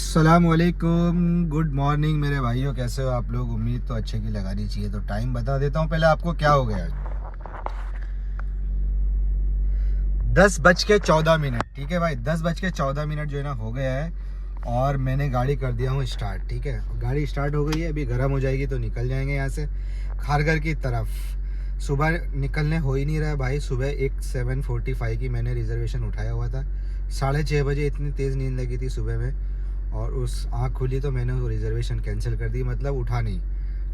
अस्सलामुअलैकुम, good morning मेरे भाइयों। कैसे हो आप लोग? उम्मीद तो अच्छे की लगानी चाहिए। तो टाइम बता देता हूँ पहले आपको क्या हो गया। 10:14। ठीक है भाई, 10:14 जो है ना हो गया है। और मैंने गाड़ी कर दिया हूँ स्टार्ट। ठीक है, गाड़ी स्टार्ट हो गई है। अभी गर्म हो जाएगी तो निकल जाएंगे यहाँ से खारघर की तरफ। सुबह निकलने हो ही नहीं रहा है भाई। सुबह एक 7:45 की मैंने रिजर्वेशन उठाया हुआ था। 6:30 बजे इतनी तेज़ नींद लगी थी सुबह में, और उस आँख खुली तो मैंने वो रिज़र्वेशन कैंसिल कर दी। मतलब उठा नहीं।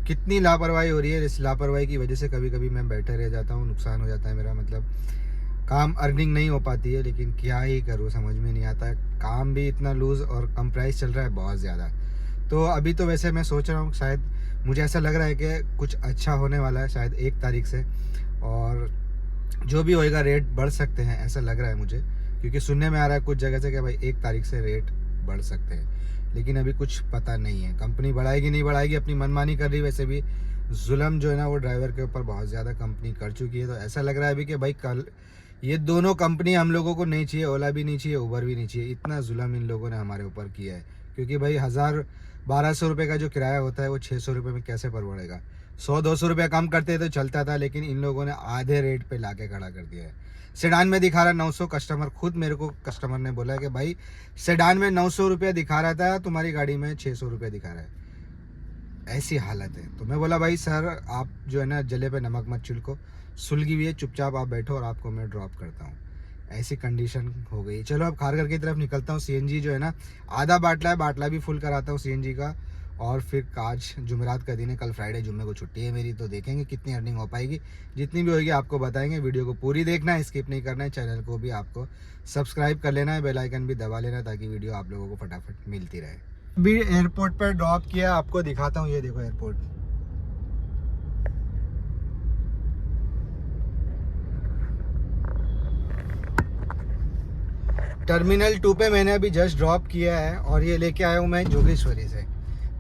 कितनी लापरवाही हो रही है। इस लापरवाही की वजह से कभी कभी मैं बैठे रह जाता हूँ, नुकसान हो जाता है मेरा। मतलब काम अर्निंग नहीं हो पाती है, लेकिन क्या ही करूँ समझ में नहीं आता है। काम भी इतना लूज़ और कम प्राइस चल रहा है बहुत ज़्यादा। तो अभी तो वैसे मैं सोच रहा हूँ, शायद मुझे ऐसा लग रहा है कि कुछ अच्छा होने वाला है शायद 1 तारीख से। और जो भी होएगा रेट बढ़ सकते हैं ऐसा लग रहा है मुझे, क्योंकि सुनने में आ रहा है कुछ जगह से कि भाई 1 तारीख से रेट बढ़ सकते हैं। लेकिन अभी कुछ पता नहीं है, कंपनी बढ़ाएगी नहीं बढ़ाएगी, अपनी मनमानी कर रही है। वैसे भी जुल्म जो है ना वो ड्राइवर के ऊपर बहुत ज़्यादा कंपनी कर चुकी है। तो ऐसा लग रहा है अभी कि भाई कल ये दोनों कंपनी हम लोगों को नहीं चाहिए। ओला भी नहीं चाहिए, उबर भी नहीं चाहिए। इतना जुल्म इन लोगों ने हमारे ऊपर किया है। क्योंकि भाई 1000-1200 रुपये का जो किराया होता है वो 600 रुपये में कैसे परवड़ेगा। 100-200 रुपये कम करते तो चलता था, लेकिन इन लोगों ने आधे रेट पे लाके खड़ा कर दिया है। सेडान में दिखा रहा 900। कस्टमर खुद मेरे को कस्टमर ने बोला कि भाई सेडान में 900 रुपया दिखा रहा था, तुम्हारी गाड़ी में 600 रुपया दिखा रहा है। ऐसी हालत है। तो मैं बोला भाई सर आप जो है ना जले पे नमक मत छिड़को, सुलगी हुई है, चुपचाप आप बैठो और आपको मैं ड्रॉप करता हूँ। ऐसी कंडीशन हो गई। चलो अब खारघर की तरफ निकलता हूँ। सीएनजी जो है ना आधा बाटला है, बाटला भी फुल कराता हूँ सीएनजी का। और फिर आज जुमेरात का दिन है, कल फ्राइडे, जुम्मे को छुट्टी है मेरी। तो देखेंगे कितनी अर्निंग हो पाएगी। जितनी भी होगी आपको बताएंगे। वीडियो को पूरी देखना है, स्किप नहीं करना है। चैनल को भी आपको सब्सक्राइब कर लेना है, बेल आइकन भी दबा लेना, ताकि वीडियो आप लोगों को फटाफट मिलती रहे। अभी एयरपोर्ट पर ड्रॉप किया, आपको दिखाता हूँ। ये देखो एयरपोर्ट। टर्मिनल 2 पे मैंने अभी जस्ट ड्रॉप किया है, और ये लेके आया हूँ मैं जोगेश्वरी से।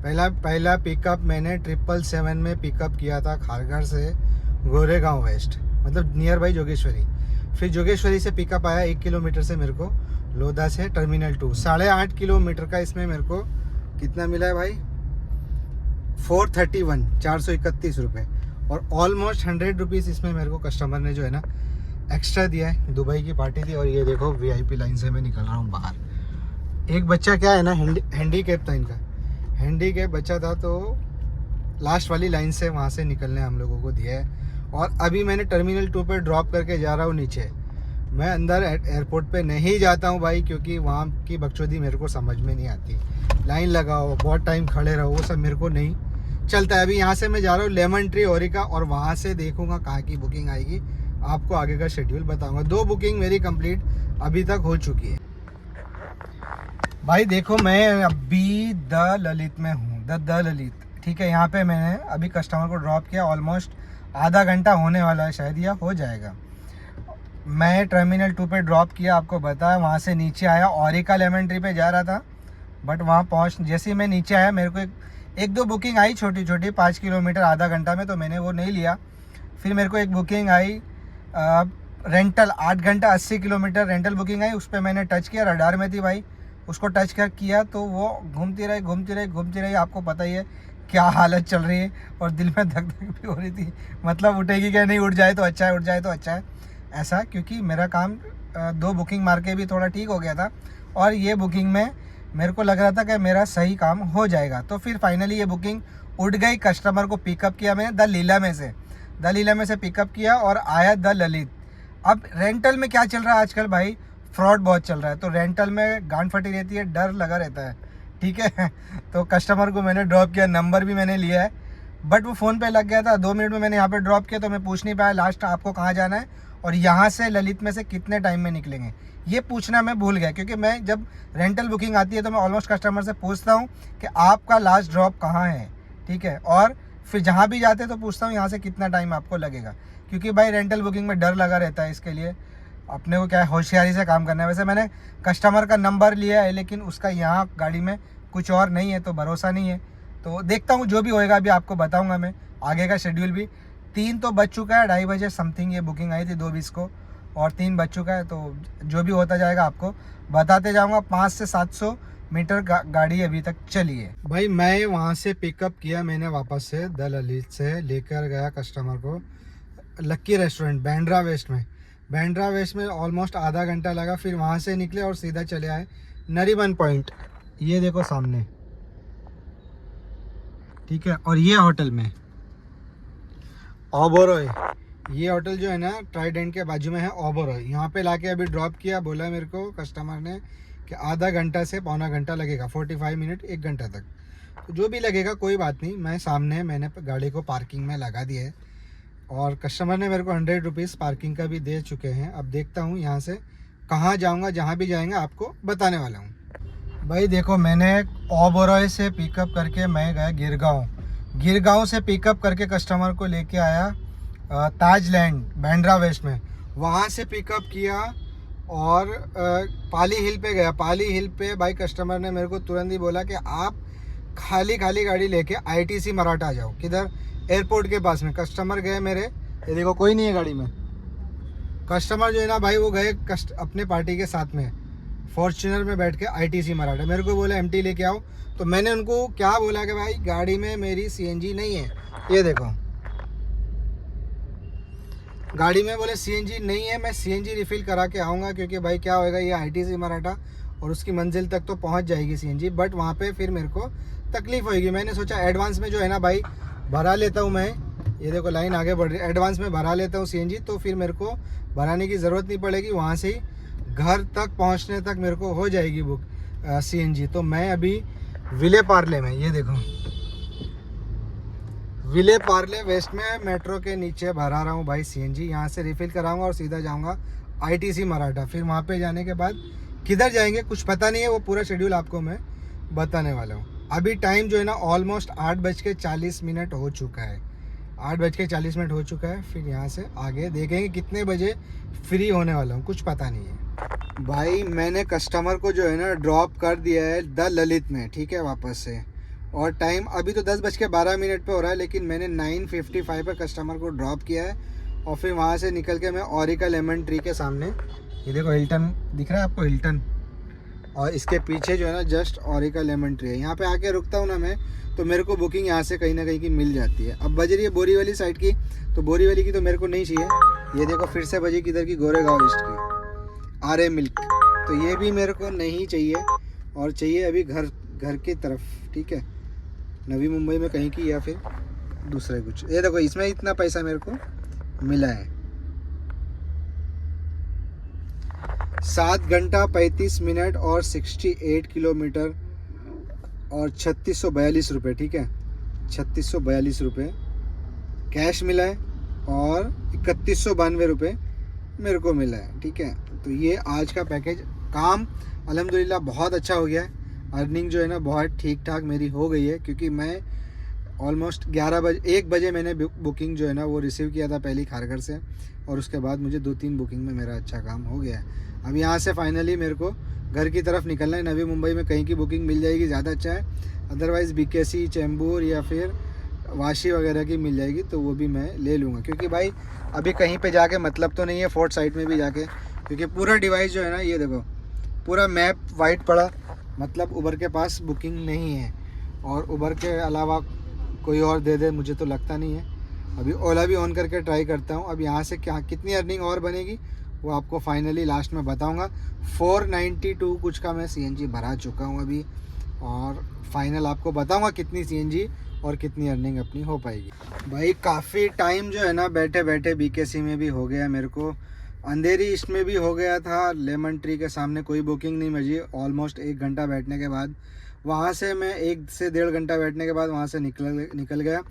पहला पिकअप मैंने 777 में पिकअप किया था खारघर से गोरेगांव वेस्ट, मतलब नियर बाई जोगेश्वरी। फिर जोगेश्वरी से पिकअप आया 1 किलोमीटर से मेरे को, लोधा से टर्मिनल 2। 8.5 किलोमीटर का इसमें मेरे को कितना मिला है भाई? 431, 431 रुपये। और ऑलमोस्ट 100 रुपीज़ इसमें मेरे को कस्टमर ने जो है ना एक्स्ट्रा दिया है। दुबई की पार्टी थी। और ये देखो वीआईपी लाइन से मैं निकल रहा हूँ बाहर। एक बच्चा क्या है ना हैंडीकैप था इनका, हैंडीकैप बच्चा था, तो लास्ट वाली लाइन से वहाँ से निकलने हम लोगों को दिया है। और अभी मैंने टर्मिनल 2 पे ड्रॉप करके जा रहा हूँ नीचे। मैं अंदर एयरपोर्ट पे नहीं जाता हूँ भाई, क्योंकि वहाँ की बकचोदी मेरे को समझ में नहीं आती। लाइन लगाओ, बहुत टाइम खड़े रहो, वो सब मेरे को नहीं चलता है। अभी यहाँ से मैं जा रहा हूँ लेमन ट्री ओरिका, और वहाँ से देखूँगा कहाँ की बुकिंग आएगी, आपको आगे का शेड्यूल बताऊँगा। 2 बुकिंग मेरी कंप्लीट अभी तक हो चुकी है भाई। देखो मैं अभी द ललित में हूँ, द ललित। ठीक है, यहाँ पे मैंने अभी कस्टमर को ड्रॉप किया। ऑलमोस्ट आधा घंटा होने वाला है शायद, या हो जाएगा। मैं टर्मिनल 2 पे ड्रॉप किया, आपको बताया। वहाँ से नीचे आया, ओरिका लेमन ट्री पे जा रहा था, बट वहाँ पहुँच जैसे ही मैं नीचे आया, मेरे को एक दो बुकिंग आई छोटी छोटी, 5 किलोमीटर आधा घंटा में, तो मैंने वो नहीं लिया। फिर मेरे को एक बुकिंग आई रेंटल 8 घंटा 80 किलोमीटर रेंटल बुकिंग आई। उस पर मैंने टच किया, रडार में थी भाई। उसको टच कर किया तो वो घूमती रही। आपको पता ही है क्या हालत चल रही है, और दिल में धक धक भी हो रही थी। मतलब उठेगी क्या नहीं, उठ जाए तो अच्छा है, उठ जाए तो अच्छा है ऐसा। क्योंकि मेरा काम 2 बुकिंग मार के भी थोड़ा ठीक हो गया था, और ये बुकिंग में मेरे को लग रहा था कि मेरा सही काम हो जाएगा। तो फिर फाइनली ये बुकिंग उठ गई। कस्टमर को पिकअप किया मैंने द लीला में से पिकअप किया, और आया द ललित। अब रेंटल में क्या चल रहा है आजकल भाई? फ्रॉड बहुत चल रहा है। तो रेंटल में गांड फटी रहती है, डर लगा रहता है। ठीक है तो कस्टमर को मैंने ड्रॉप किया, नंबर भी मैंने लिया है, बट वो फ़ोन पे लग गया था। 2 मिनट में मैंने यहाँ पे ड्रॉप किया, तो मैं पूछ नहीं पाया लास्ट आपको कहाँ जाना है, और यहाँ से ललित में से कितने टाइम में निकलेंगे, ये पूछना मैं भूल गया। क्योंकि मैं जब रेंटल बुकिंग आती है तो मैं ऑलमोस्ट कस्टमर से पूछता हूँ कि आपका लास्ट ड्रॉप कहाँ है। ठीक है, और फिर जहाँ भी जाते तो पूछता हूँ यहाँ से कितना टाइम आपको लगेगा। क्योंकि भाई रेंटल बुकिंग में डर लगा रहता है। इसके लिए अपने को क्या है, होशियारी से काम करना है। वैसे मैंने कस्टमर का नंबर लिया है, लेकिन उसका यहाँ गाड़ी में कुछ और नहीं है, तो भरोसा नहीं है। तो देखता हूँ, जो भी होएगा अभी आपको बताऊँगा मैं, आगे का शेड्यूल भी। 3 तो बज चुका है, 2:30 बजे समथिंग ये बुकिंग आई थी, 2:20 को, और 3 बज चुका है। तो जो भी होता जाएगा आपको बताते जाऊँगा। 5 से 700 मीटर गाड़ी अभी तक चली है। भाई मैं वहाँ से पिकअप किया मैंने वापस से द ललित से, लेकर गया कस्टमर को लक्की रेस्टोरेंट बांद्रा वेस्ट में। बांद्रा वेस्ट में ऑलमोस्ट आधा घंटा लगा, फिर वहाँ से निकले और सीधा चले आए नरीमन पॉइंट। ये देखो सामने, ठीक है। और ये होटल में ओबेरॉय, ये होटल जो है ना ट्राइडेंट के बाजू में है ओबेरॉय। यहाँ पे लाके अभी ड्रॉप किया, बोला मेरे को कस्टमर ने कि आधा घंटा से पौना घंटा लगेगा, 45 मिनट 1 घंटा तक। तो जो भी लगेगा कोई बात नहीं, मैं सामने मैंने गाड़ी को पार्किंग में लगा दिया है और कस्टमर ने मेरे को 100 रुपीज़ पार्किंग का भी दे चुके हैं। अब देखता हूँ यहाँ से कहाँ जाऊँगा, जहाँ भी जाएंगे आपको बताने वाला हूँ। भाई देखो मैंने ओबेरॉय से पिकअप करके मैं गया गिरगांव से पिकअप करके कस्टमर को लेके आया ताजलैंड बांद्रा वेस्ट में। वहाँ से पिकअप किया और पाली हिल पे गया। पाली हिल पे भाई कस्टमर ने मेरे को तुरंत ही बोला कि आप खाली गाड़ी लेके ITC मराठा आ जाओ। किधर? एयरपोर्ट के पास में। कस्टमर गए मेरे, ये देखो कोई नहीं है गाड़ी में। कस्टमर जो है ना भाई वो गए अपने पार्टी के साथ में फॉर्च्यूनर में बैठ के ITC मराठा। मेरे को बोला MT लेके आओ, तो मैंने उनको क्या बोला कि भाई गाड़ी में मेरी CNG नहीं है। ये देखो गाड़ी में बोले CNG नहीं है, मैं CNG रिफ़िल करा के आऊँगा, क्योंकि भाई क्या होएगा ये ITC मराठा और उसकी मंजिल तक तो पहुँच जाएगी CNG, बट वहाँ पे फिर मेरे को तकलीफ़ होएगी। मैंने सोचा एडवांस में जो है ना भाई भरा लेता हूँ मैं। ये देखो लाइन आगे बढ़ रही है, एडवांस में भरा लेता हूँ CNG, तो फिर मेरे को भराने की ज़रूरत नहीं पड़ेगी, वहाँ से ही घर तक पहुँचने तक मेरे को हो जाएगी बुक CNG। तो मैं अभी विले पार्ले में, ये देखो विले पार्ले वेस्ट में मेट्रो के नीचे भरा रहा हूँ भाई CNG। यहाँ से रिफ़िल कराऊंगा और सीधा जाऊँगा ITC मराठा। फिर वहाँ पे जाने के बाद किधर जाएंगे कुछ पता नहीं है, वो पूरा शेड्यूल आपको मैं बताने वाला हूँ। अभी टाइम जो है ना ऑलमोस्ट 8:40 हो चुका है, 8:40 हो चुका है। फिर यहाँ से आगे देखेंगे कितने बजे फ्री होने वाला हूँ, कुछ पता नहीं है। भाई मैंने कस्टमर को जो है ना ड्रॉप कर दिया है द ललित में, ठीक है, वापस से। और टाइम अभी तो 10:12 पे हो रहा है, लेकिन मैंने 9:55 पे कस्टमर को ड्रॉप किया है। और फिर वहाँ से निकल के मैं ओरिका लेमन ट्री के सामने, ये देखो हिल्टन दिख रहा है आपको, हिल्टन, और इसके पीछे जो है ना जस्ट ओरिका लेमन ट्री है। यहाँ पे आके रुकता हूँ ना मैं, तो मेरे को बुकिंग यहाँ से कहीं ना कहीं की मिल जाती है। अब बज रही है बोरीवली साइड की, तो बोरीवली की तो मेरे को नहीं चाहिए। ये देखो फिर से बजी किधर की, गोरेगांव ईस्ट की आर्य मिल्क, तो ये भी मेरे को नहीं चाहिए। और चाहिए अभी घर की तरफ, ठीक है, नवी मुंबई में कहीं की या फिर दूसरे कुछ। ये देखो इसमें इतना पैसा मेरे को मिला है, 7 घंटा 35 मिनट और 68 किलोमीटर और 3642 रुपये, ठीक है, 3642 रुपये कैश मिला है और 3192 रुपये मेरे को मिला है, ठीक है। तो ये आज का पैकेज। काम अल्हम्दुलिल्लाह बहुत अच्छा हो गया है। अर्निंग जो है ना बहुत ठीक ठाक मेरी हो गई है, क्योंकि मैं ऑलमोस्ट 1 बजे मैंने बुकिंग जो है ना वो रिसीव किया था पहली खारघर से, और उसके बाद मुझे 2-3 बुकिंग में मेरा अच्छा काम हो गया है। अब यहाँ से फाइनली मेरे को घर की तरफ निकलना है। नवी मुंबई में कहीं की बुकिंग मिल जाएगी ज़्यादा अच्छा है, अदरवाइज़ BKC, चेंबूर या फिर वाशी वगैरह की मिल जाएगी तो वो भी मैं ले लूँगा। क्योंकि भाई अभी कहीं पे जाके मतलब तो नहीं है फोर्ट साइड में भी जाके, क्योंकि पूरा डिवाइस जो है ना ये देखो पूरा मैप वाइट पड़ा, मतलब उबर के पास बुकिंग नहीं है। और उबर के अलावा कोई और दे दे मुझे तो लगता नहीं है। अभी ओला भी ऑन करके ट्राई करता हूँ। अब यहाँ से क्या कितनी अर्निंग और बनेगी वो आपको फाइनली लास्ट में बताऊँगा। 492 कुछ का मैं CNG भरा चुका हूँ अभी, और फाइनल आपको बताऊँगा कितनी CNG और कितनी अर्निंग अपनी हो पाएगी। भाई काफ़ी टाइम जो है ना बैठे बैठे BKC में भी हो गया, मेरे को अंधेरी ईस्ट में भी हो गया था। लेमन ट्री के सामने कोई बुकिंग नहीं बजी, ऑलमोस्ट 1 घंटा बैठने के बाद वहाँ से मैं 1 से 1.5 घंटा बैठने के बाद वहाँ से निकल गया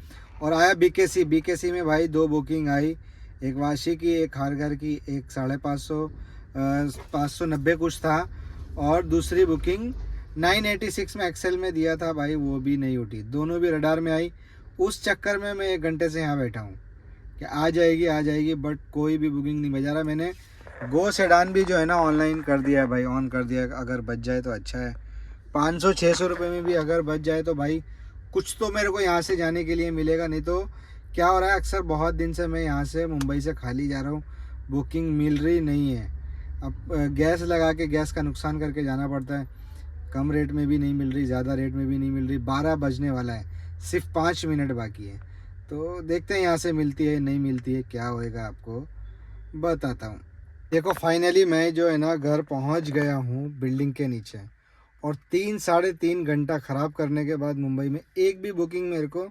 और आया BKC में भाई 2 बुकिंग आई, एक वाशी की, एक खारघर की, एक 590 कुछ था, और दूसरी बुकिंग 986 में एक्सेल में दिया था भाई, वो भी नहीं उठी। दोनों भी रडार में आई। उस चक्कर में मैं 1 घंटे से यहाँ बैठा हूँ कि आ जाएगी, बट कोई भी बुकिंग नहीं बजा रहा। मैंने गो सेडान भी जो है ना ऑनलाइन कर दिया है भाई, ऑन कर दिया। अगर बच जाए तो अच्छा है, 500-600 रुपये में भी अगर बच जाए तो भाई कुछ तो मेरे को यहाँ से जाने के लिए मिलेगा। नहीं तो क्या हो रहा है, अक्सर बहुत दिन से मैं यहाँ से मुंबई से खाली जा रहा हूँ, बुकिंग मिल रही नहीं है। अब गैस लगा के गैस का नुकसान करके जाना पड़ता है। कम रेट में भी नहीं मिल रही, ज़्यादा रेट में भी नहीं मिल रही। 12 बजने वाला है, सिर्फ 5 मिनट बाकी है। तो देखते हैं यहाँ से मिलती है नहीं मिलती है, क्या होएगा आपको बताता हूँ। देखो फाइनली मैं जो है ना घर पहुँच गया हूँ बिल्डिंग के नीचे, और 3-3.5 घंटा ख़राब करने के बाद मुंबई में एक भी बुकिंग मेरे को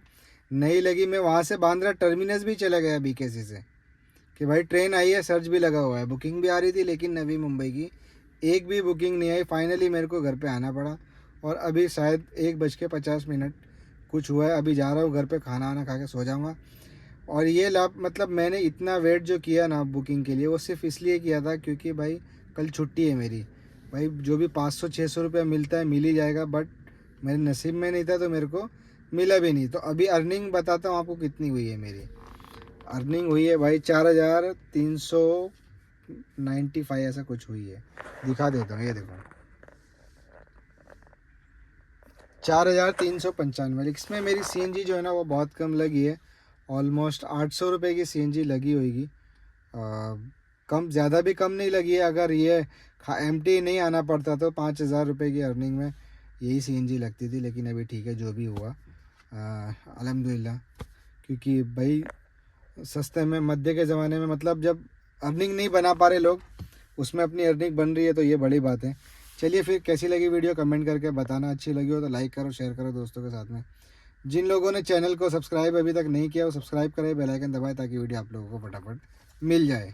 नहीं लगी। मैं वहाँ से बांद्रा टर्मिनस भी चला गया BKC से कि भाई ट्रेन आई है, सर्च भी लगा हुआ है, बुकिंग भी आ रही थी, लेकिन नवी मुंबई की एक भी बुकिंग नहीं आई। फाइनली मेरे को घर पे आना पड़ा, और अभी शायद 1:50 कुछ हुआ है। अभी जा रहा हूँ घर पे, खाना वाना खा के सो जाऊँगा। और ये लाभ मतलब मैंने इतना वेट जो किया ना बुकिंग के लिए, वो सिर्फ इसलिए किया था क्योंकि भाई कल छुट्टी है मेरी। भाई जो भी 500-600 रुपया मिलता है मिल ही जाएगा, बट मेरे नसीब में नहीं था तो मेरे को मिला भी नहीं। तो अभी अर्निंग बताता हूँ आपको कितनी हुई है। मेरी अर्निंग हुई है भाई 4395 ऐसा कुछ हुई है। दिखा देता हूँ, ये देखो 4395। इसमें मेरी CNG जो है ना वो बहुत कम लगी है, ऑलमोस्ट 800 रुपये की CNG लगी होगी। कम ज़्यादा भी कम नहीं लगी है। अगर ये एम्प्टी नहीं आना पड़ता तो 5000 रुपये की अर्निंग में यही CNG लगती थी। लेकिन अभी ठीक है, जो भी हुआ अल्हम्दुलिल्लाह। क्योंकि भाई सस्ते में मध्य के ज़माने में मतलब जब अर्निंग नहीं बना पा रहे लोग, उसमें अपनी अर्निंग बन रही है, तो ये बड़ी बात है। चलिए फिर कैसी लगी वीडियो कमेंट करके बताना। अच्छी लगी हो तो लाइक करो, शेयर करो दोस्तों के साथ में। जिन लोगों ने चैनल को सब्सक्राइब अभी तक नहीं किया वो सब्सक्राइब करें, बेल आइकन दबाएं ताकि वीडियो आप लोगों को फटाफट मिल जाए।